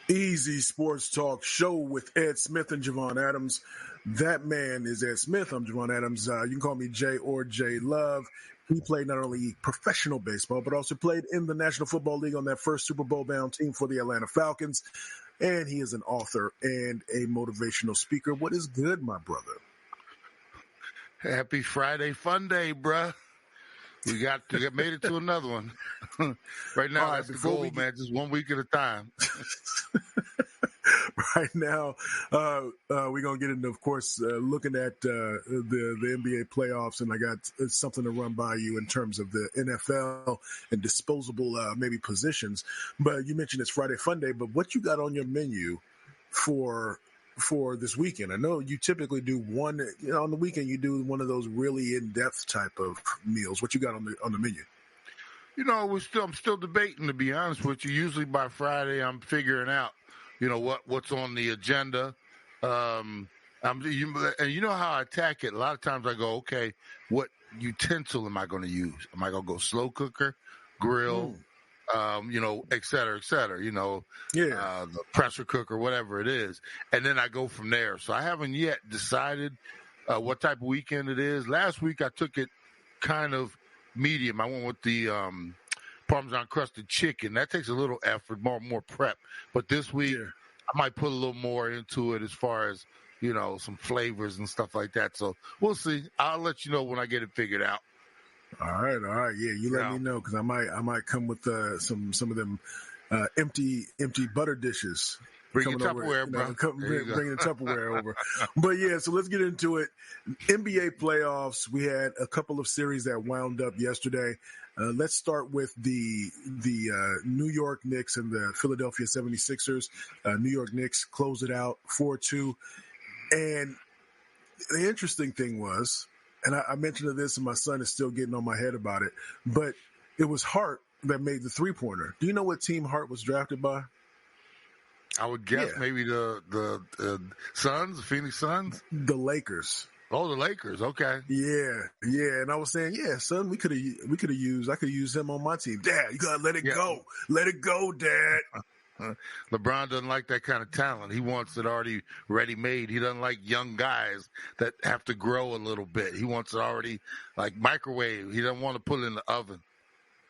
Easy Sports Talk Show with Ed Smith and Javon Adams. That man is Ed Smith. I'm Javon Adams. You can call me Jay or J Love. He played not only professional baseball, but also played in the National Football League on that first Super Bowl-bound team for the Atlanta Falcons. And he is an author and a motivational speaker. What is good, my brother? Happy Friday Fun Day, bruh. We made it to another one. Right now, that's the goal, man. Just 1 week at a time. Right now, we're going to get into, of course, looking at the NBA playoffs, and I got something to run by you in terms of the NFL and disposable maybe positions. But you mentioned it's Friday Fun Day, but what you got on your menu for this weekend? I know you typically do one, on the weekend you do one of those really in-depth type of meals. What you got on the menu? I'm still debating, to be honest with you. Usually by Friday, I'm figuring out, what's on the agenda. And you know how I attack it. A lot of times I go, okay, what utensil am I going to use? Am I going to go slow cooker, grill, et cetera, the pressure cooker, whatever it is. And then I go from there. So I haven't yet decided what type of weekend it is. Last week I took it kind of medium. I went with the Parmesan crusted chicken. That takes a little effort, more prep. But this week I might put a little more into it as far as, some flavors and stuff like that. So we'll see. I'll let you know when I get it figured out. All right. Yeah, you let me know, because I might come with some of them empty butter dishes. Bring your Tupperware, bro. Bring the Tupperware over. But yeah, so let's get into it. NBA playoffs. We had a couple of series that wound up yesterday. Let's start with the New York Knicks and the Philadelphia 76ers. New York Knicks closed it out 4-2. And the interesting thing was, and I mentioned this, and my son is still getting on my head about it, but it was Hart that made the three-pointer. Do you know what team Hart was drafted by? I would guess maybe the Suns, the Phoenix Suns? The Lakers. Oh, the Lakers. Okay. Yeah. And I was saying, son, I could have used him on my team. Dad, you gotta let it go. Let it go, Dad. LeBron doesn't like that kind of talent. He wants it already ready-made. He doesn't like young guys that have to grow a little bit. He wants it already like microwave. He doesn't want to put it in the oven.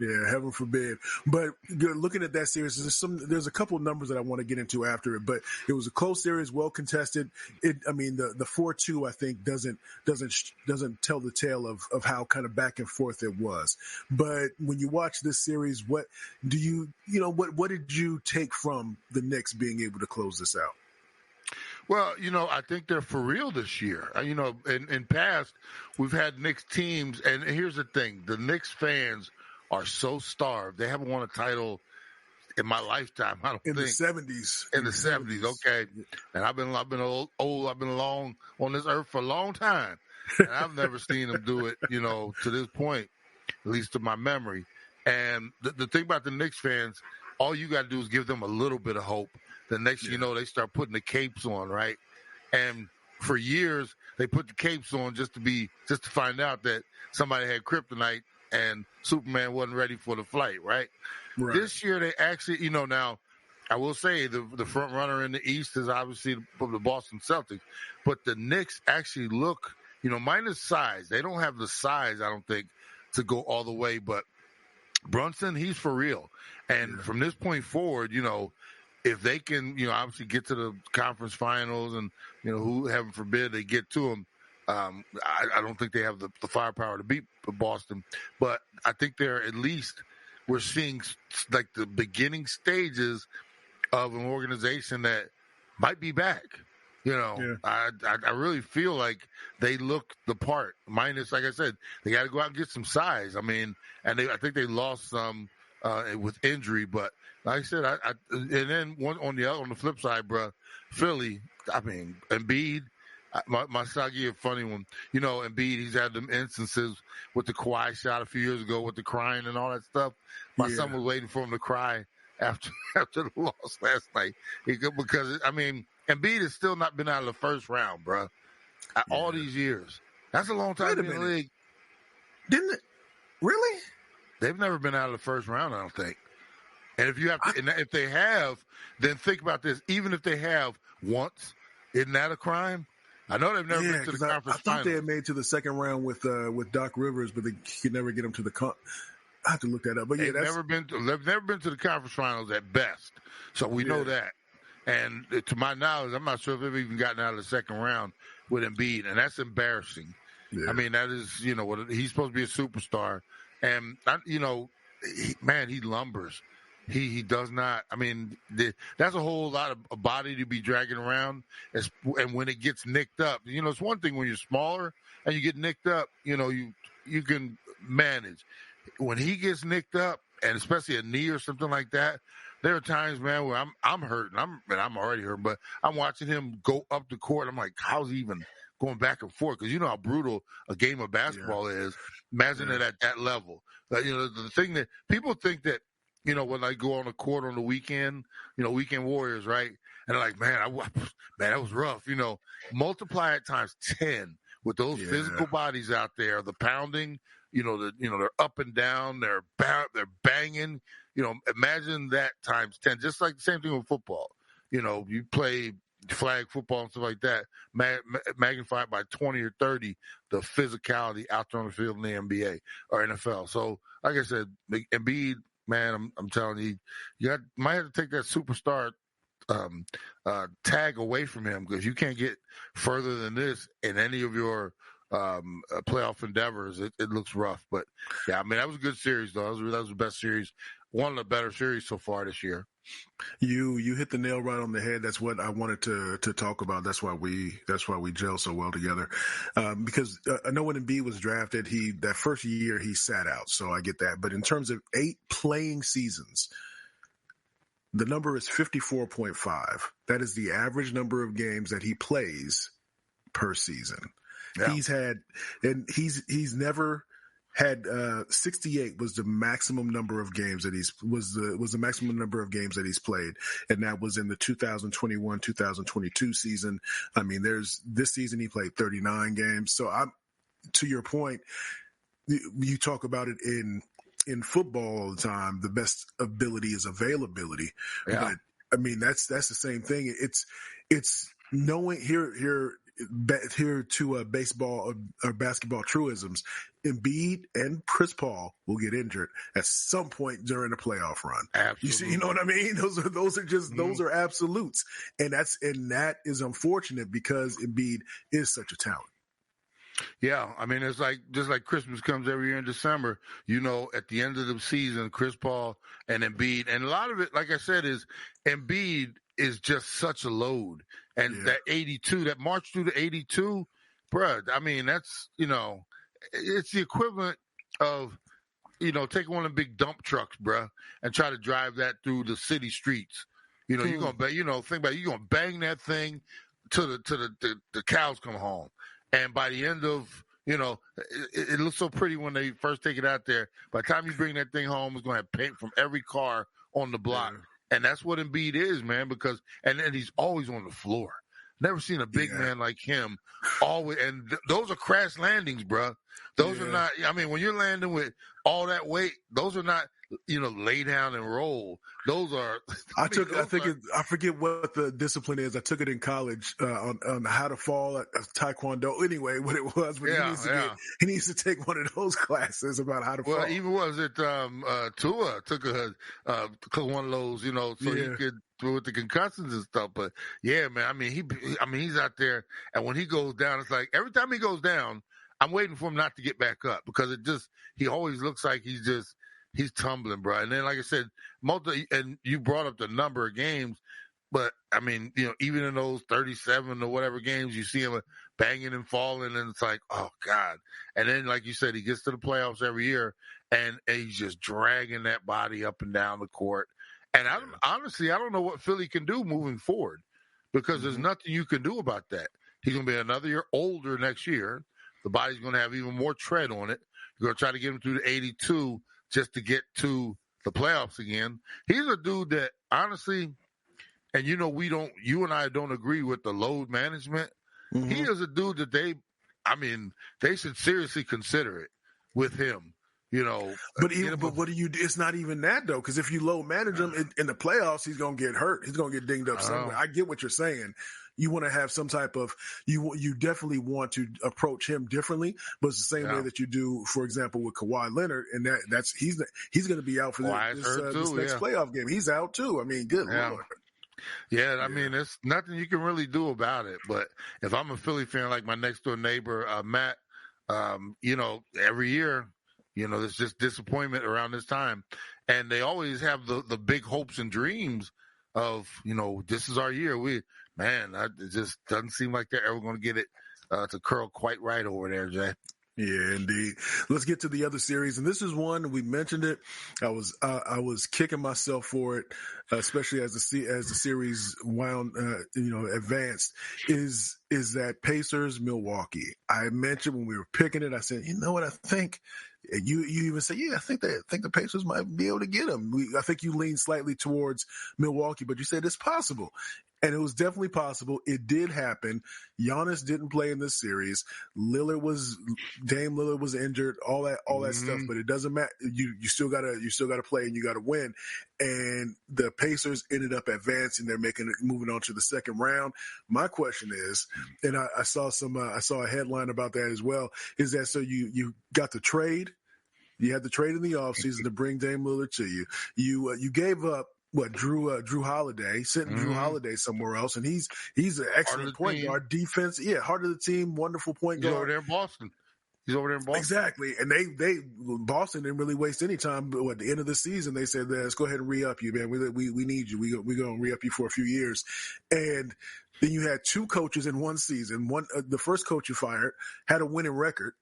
Yeah, heaven forbid. But looking at that series, there's a couple of numbers that I want to get into after it. But it was a close series, well contested. The 4-2 I think doesn't tell the tale of how kind of back and forth it was. But when you watch this series, what do what did you take from the Knicks being able to close this out? Well, I think they're for real this year. In past, we've had Knicks teams, and here's the thing: the Knicks fans are so starved. They haven't won a title in my lifetime. I don't think. In the 70s. In the 70s, okay. And I've been old. I've been along on this earth for a long time, and I've never seen them do it. To this point, at least to my memory. And the thing about the Knicks fans, all you got to do is give them a little bit of hope. The next, they start putting the capes on, right? And for years, they put the capes on just to find out that somebody had kryptonite and Superman wasn't ready for the flight, right? This year, they actually, now, I will say the front runner in the East is obviously the Boston Celtics, but the Knicks actually look, minus size. They don't have the size, I don't think, to go all the way, but Brunson, he's for real. And from this point forward, if they can, obviously get to the conference finals and, who, heaven forbid, they get to them, I don't think they have the firepower to beat Boston, but I think we're seeing like the beginning stages of an organization that might be back. I really feel like they look the part. Minus, like I said, they got to go out and get some size. I think they lost some with injury, but like I said, and then on the flip side, bro, Philly. Embiid. My son, I'll give you a funny one. Embiid, he's had them instances with the Kawhi shot a few years ago with the crying and all that stuff. My son was waiting for him to cry after the loss last night. Because Embiid has still not been out of the first round, bro. All these years. That's a long time in the league. Didn't it? Really? They've never been out of the first round, I don't think. And if you have to, and if they have, then think about this. Even if they have once, isn't that a crime? I know they've never been to the conference I thought they finals. had made to the second round with Doc Rivers, but they could never get them to the. I have to look that up. But yeah, They've never been to the conference finals at best. So we know that. And to my knowledge, I'm not sure if they've even gotten out of the second round with Embiid, and that's embarrassing. Yeah. I mean, that is, he's supposed to be a superstar, and he lumbers. He does not. I mean, that's a whole lot of body to be dragging around. And when it gets nicked up, it's one thing when you're smaller and you get nicked up. You can manage. When he gets nicked up, and especially a knee or something like that, there are times, man, where I'm hurting. I'm already hurt, but I'm watching him go up the court. I'm like, how's he even going back and forth? Because you know how brutal a game of basketball is. Imagine it at that level. The thing that people think that. When I go on the court on the weekend, weekend warriors, right? And they're like, man, that was rough. Multiply it times 10 with those physical bodies out there, the pounding, they're up and down, they're banging. Imagine that times 10, just like the same thing with football. You play flag football and stuff like that, magnified by 20 or 30, the physicality out there on the field in the NBA or NFL. So, like I said, Embiid, man, I'm telling you, might have to take that superstar tag away from him, because you can't get further than this in any of your playoff endeavors. It looks rough, but yeah, I mean, that was a good series though. That was the best series, one of the better series so far this year. You hit the nail right on the head. That's what I wanted to talk about. That's why we gel so well together. Because I know when Embiid was drafted, that first year he sat out, so I get that. But in terms of 8 playing seasons, the number is 54.5. That is the average number of games that he plays per season. Yeah. He's never had 68 was the maximum number of games that was the maximum number of games that he's played, and that was in the 2021-2022 season. I mean, this season he played 39 games. So to your point, you talk about it in football all the time. The best ability is availability. Yeah. But I mean, that's the same thing. It's knowing here to baseball or basketball truisms. Embiid and Chris Paul will get injured at some point during the playoff run. Absolutely. You know what I mean? Those are just those are absolutes, and that is unfortunate because Embiid is such a talent. Yeah, I mean, it's just like Christmas comes every year in December. At the end of the season, Chris Paul and Embiid, and a lot of it, like I said, is Embiid is just such a load. And that 82, that march through the 82, bruh, I mean, that's, it's the equivalent of, taking one of the big dump trucks, bruh, and try to drive that through the city streets. You're going to, think about it, you're going to bang that thing till the cows come home. And by the end of, it looks so pretty when they first take it out there. By the time you bring that thing home, it's going to have paint from every car on the block. Yeah. And that's what Embiid is, man, because and he's always on the floor. Never seen a big man like him. Always, and those are crash landings, bro. Those are not. I mean, when you're landing with all that weight, those are not. Lay down and roll. Those are. I forget what the discipline is. I took it in college on how to fall at Taekwondo. Anyway, what it was, but he needs to take one of those classes about how to fall. Well, even was it Tua took one of those, so he could with the concussions and stuff. But yeah, man, I mean he's out there, and when he goes down, it's like every time he goes down, I'm waiting for him not to get back up, because he always looks like he's tumbling, bro. And then, like I said, and you brought up the number of games, but I mean, even in those 37 or whatever games, you see him banging and falling, and it's like, oh God. And then, like you said, he gets to the playoffs every year, and he's just dragging that body up and down the court. And honestly, I don't know what Philly can do moving forward, because there's nothing you can do about that. He's going to be another year older next year. The body's going to have even more tread on it. You're going to try to get him through the 82 just to get to the playoffs again. He's a dude that, honestly, and you and I don't agree with the load management. Mm-hmm. He is a dude that they should seriously consider it with him. But what do you do? It's not even that though, because if you low manage him in the playoffs, he's gonna get hurt. He's gonna get dinged up somewhere. I get what you're saying. You want to have some type of you definitely want to approach him differently, but it's the same way that you do, for example, with Kawhi Leonard, and that's he's going to be out for this next playoff game. He's out too. I mean, good Lord. Yeah, I mean, there's nothing you can really do about it. But if I'm a Philly fan, like my next door neighbor Matt, every year, there's just disappointment around this time, and they always have the big hopes and dreams of this is our year. It just doesn't seem like they're ever going to get it to curl quite right over there, Jay. Yeah, indeed. Let's get to the other series, and this is one we mentioned it. I was kicking myself for it, especially as the series advanced. Is that Pacers Milwaukee? I mentioned when we were picking it. I said, you know what, I think. You even say, I think the Pacers might be able to get them. I think you lean slightly towards Milwaukee, but you said it's possible. And it was definitely possible. It did happen. Giannis didn't play in this series. Dame Lillard was injured, all that stuff, but it doesn't matter. You still gotta play and you gotta win. And the Pacers ended up advancing. They're moving on to the second round. My question is, and I saw a headline about that as well, is that so you got the trade? You had the trade in the offseason to bring Dame Lillard to you. You gave up Drew Holiday, sent Drew Holiday somewhere else, and he's an excellent point guard. Defense, heart of the team, wonderful point guard. He's over there in Boston. Exactly, and they Boston didn't really waste any time. But at the end of the season, they said, "Let's go ahead and re-up you, man. We need you. We're going to re-up you for a few years." And then you had two coaches in one season. The first coach you fired had a winning record.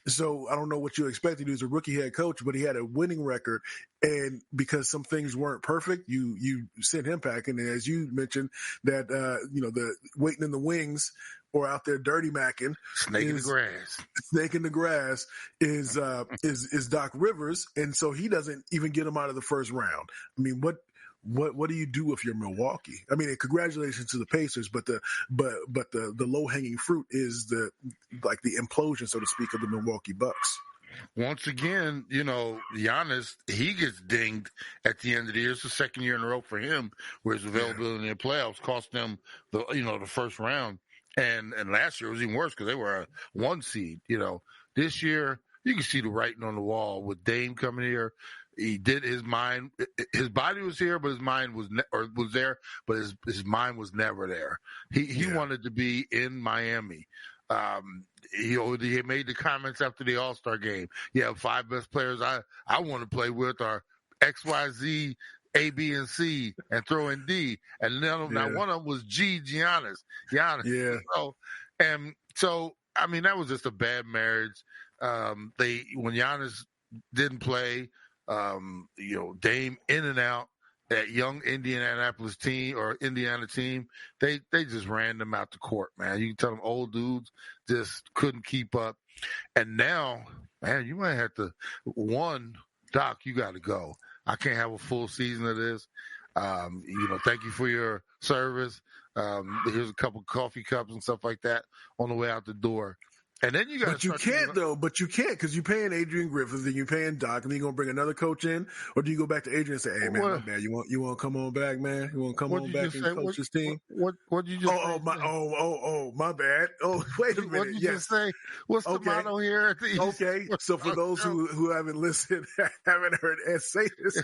So I don't know what you expected. He was a rookie head coach, but he had a winning record. And because some things weren't perfect, you sent him packing. And as you mentioned, that the waiting in the wings or out there dirty macking, snake in the grass is Doc Rivers, and so he doesn't even get him out of the first round. I mean, what do you do if you're Milwaukee? I mean, congratulations to the Pacers, but the low hanging fruit is the implosion, so to speak, of the Milwaukee Bucks. Once again, Giannis, he gets dinged at the end of the year. It's the second year in a row for him where his availability in the playoffs cost them the first round. And last year it was even worse because they were a 1 seed. This year you can see the writing on the wall with Dame coming here. He did his body was here, but his mind was there, but his mind was never there. He wanted to be in Miami. He made the comments after the All-Star game. Yeah, 5 best players I want to play with are XYZ, A, B, and C, and throw in D. And not one of them was Giannis. Yeah. So I mean, that was just a bad marriage. When Giannis didn't play, Dame in and out, that young Indianapolis team or Indiana team, they just ran them out the court, man. You can tell them old dudes just couldn't keep up. And now, man, you might have to Doc, you got to go. I can't have a full season of this. Thank you for your service. Here's a couple coffee cups and stuff like that on the way out the door. And then you got. But you can't because you're paying Adrian Griffith, then you're paying Doc, and then you're gonna bring another coach in, or do you go back to Adrian and say, "Hey man, my bad. You want to come on back, man? You want to come on back and coach this team?" What did you just? My bad. Oh, wait a minute. What did you just say? What's the motto here? Okay, so for those who haven't listened, haven't heard Ed say this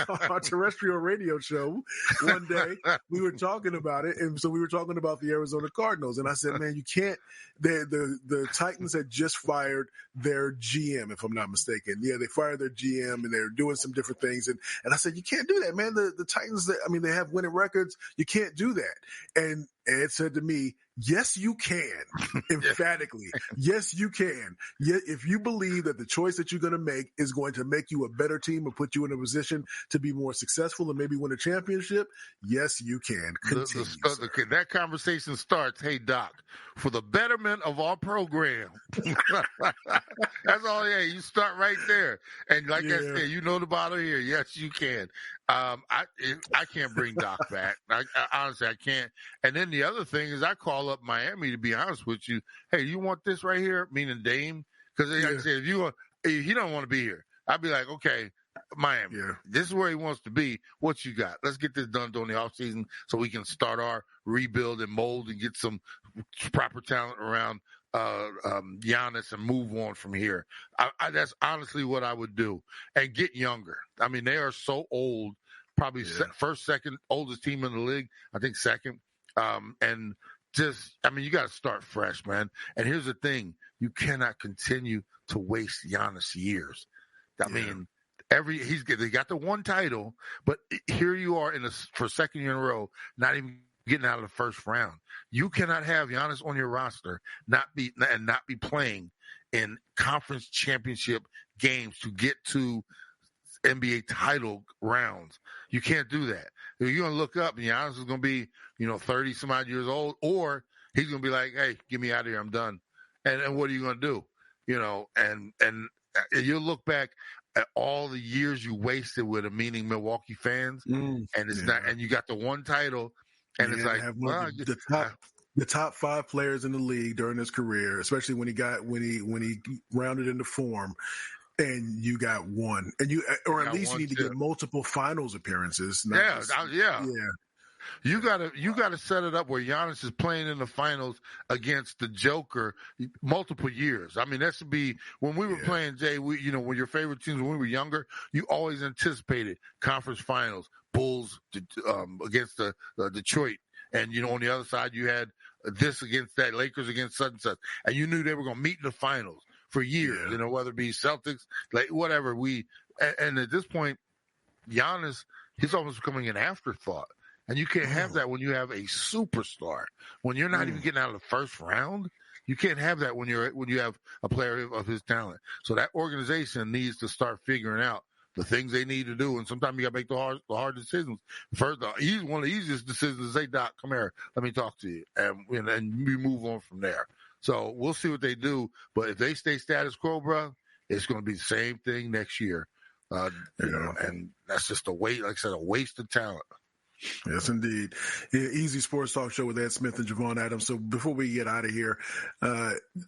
on our terrestrial radio show, one day we were talking about it, and so we were talking about the Arizona Cardinals, and I said, "Man, you can't." The Titans had just fired their GM, if I'm not mistaken. Yeah, they fired their GM and they're doing some different things. And I said, you can't do that, man. The Titans, they have winning records. You can't do that. And Ed said to me, yes, you can. Emphatically. Yes, you can. If you believe that the choice that you're going to make is going to make you a better team and put you in a position to be more successful and maybe win a championship, yes, you can. Continue, that conversation starts, hey, Doc, for the betterment of our program. That's all. Yeah, you start right there. And like I said, the bottle here. Yes, you can. I can't bring Doc back. I honestly, I can't. And then the other thing is I call up Miami, to be honest with you. Hey, you want this right here? Meaning Dame? Because like I said, if he don't want to be here. I'd be like, okay, Miami, this is where he wants to be. What you got? Let's get this done during the offseason so we can start our rebuild and mold and get some proper talent around Giannis and move on from here. That's honestly what I would do, and get younger. I mean, they are so old. Probably first, second oldest team in the league. I think second. And just, I mean, you got to start fresh, man. And here's the thing: you cannot continue to waste Giannis years. I mean, they got the one title, but here you are for second year in a row, not even getting out of the first round. You cannot have Giannis on your roster not be playing in conference championship games to get to NBA title rounds. You can't do that. You're going to look up and Giannis is going to be, 30 some odd years old, or he's going to be like, hey, get me out of here. I'm done. And what are you going to do? And you'll look back at all the years you wasted with him, meaning Milwaukee fans, and it's not, and you got the one title, and it's like, the top 5 players in the league during his career, especially when he rounded into form, and you got one, and or at least you need to get multiple finals appearances. You gotta set it up where Giannis is playing in the finals against the Joker multiple years. I mean, that should be when we were playing, Jay. When your favorite teams when we were younger, you always anticipated conference finals, Bulls against the Detroit, and on the other side you had this against that, Lakers against such and such, and you knew they were going to meet in the finals for years. Whether it be Celtics, like whatever and at this point, Giannis, he's almost becoming an afterthought. And you can't have that when you have a superstar. When you're not even getting out of the first round, you can't have that when you have a player of his talent. So that organization needs to start figuring out the things they need to do. And sometimes you got to make the hard decisions. First, one of the easiest decisions is say, Doc, come here, let me talk to you, and we move on from there. So we'll see what they do. But if they stay status quo, bro, it's going to be the same thing next year. And that's just a waste of talent. Yes, indeed. Easy Sports Talk Show with Ed Smith and Javon Adams. So before we get out of here,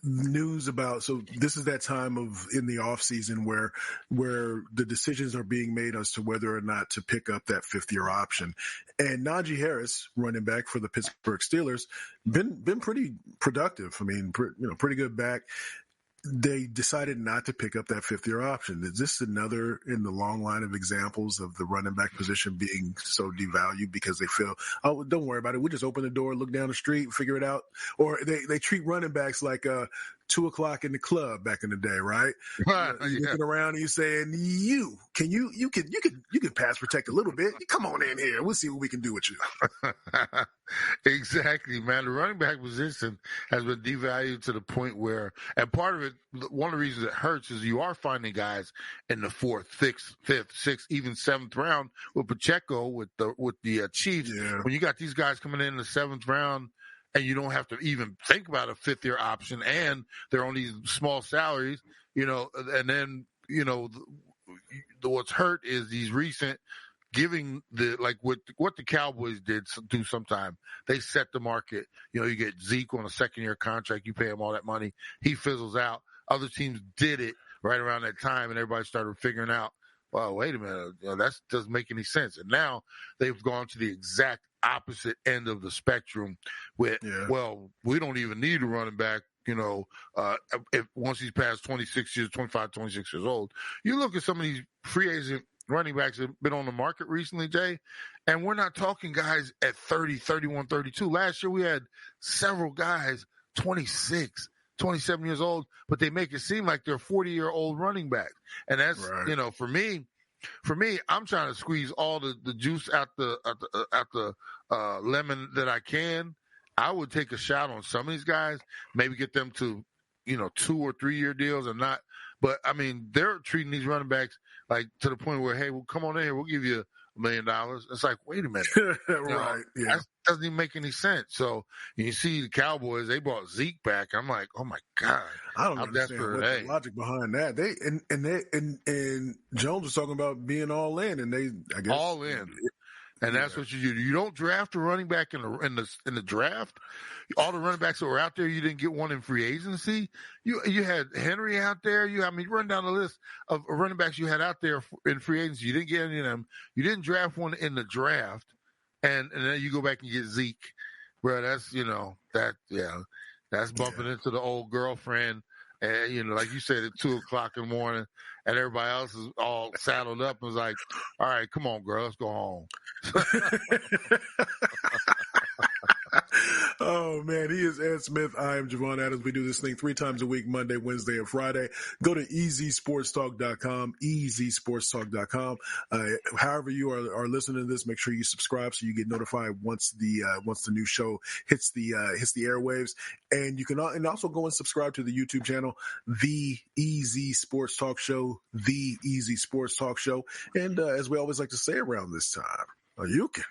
news about, so this is that time in the off season where the decisions are being made as to whether or not to pick up that 5th-year option. And Najee Harris, running back for the Pittsburgh Steelers, been pretty productive. I mean, pretty good back. They decided not to pick up that 5th-year option. Is this another in the long line of examples of the running back position being so devalued because they feel, oh, don't worry about it. We'll just open the door, look down the street, figure it out. Or they treat running backs like 2 o'clock in the club back in the day, right? You're looking around and you're saying, you can pass protect a little bit. Come on in here. We'll see what we can do with you. Exactly, man. The running back position has been devalued to the point where, and part of it, one of the reasons it hurts is you are finding guys in the 4th, 5th, 6th, even 7th round with Pacheco, with the Chiefs. Yeah. When you got these guys coming in the 7th round, and you don't have to even think about a 5th-year option, and they're on these small salaries, and then, what's hurt is these recent giving what the Cowboys do sometime. They set the market. You get Zeke on a 2nd-year contract. You pay him all that money. He fizzles out. Other teams did it right around that time, and everybody started figuring out, well, wait a minute, that doesn't make any sense. And now they've gone to the exact opposite end of the spectrum with, well, we don't even need a running back, if once he's past 25, 26 years old. You look at some of these free agent running backs that have been on the market recently, Jay, and we're not talking guys at 30, 31, 32. Last year we had several guys 26, 27 years old, but they make it seem like they're 40-year-old running backs. And that's, right. For me, I'm trying to squeeze all the juice out the lemon that I can. I would take a shot on some of these guys, maybe get them to, 2 or 3 year deals and not. But I mean, they're treating these running backs like to the point where, hey, well, come on in here, we'll give you $1 million. It's like, wait a minute, right? Yeah, that doesn't even make any sense. So you see the Cowboys, they brought Zeke back. I'm like, oh my god, I don't understand what the logic behind that. They and Jones was talking about being all in, and I guess all in. And that's what you do. You don't draft a running back in the draft. All the running backs that were out there, you didn't get one in free agency. You had Henry out there. Run down the list of running backs you had out there in free agency. You didn't get any of them. You didn't draft one in the draft, and then you go back and get Zeke, bro. That's that's bumping into the old girlfriend. And, like you said, at 2:00 in the morning, and everybody else is all saddled up and was like, all right, come on, girl, let's go home. Oh, man, he is Ed Smith. I am Javon Adams. We do this thing 3 times a week, Monday, Wednesday, and Friday. Go to easysportstalk.com, easysportstalk.com. However you are listening to this, make sure you subscribe so you get notified once the new show hits the airwaves. And you can also go and subscribe to the YouTube channel, The Easy Sports Talk Show, The Easy Sports Talk Show. And as we always like to say around this time, you can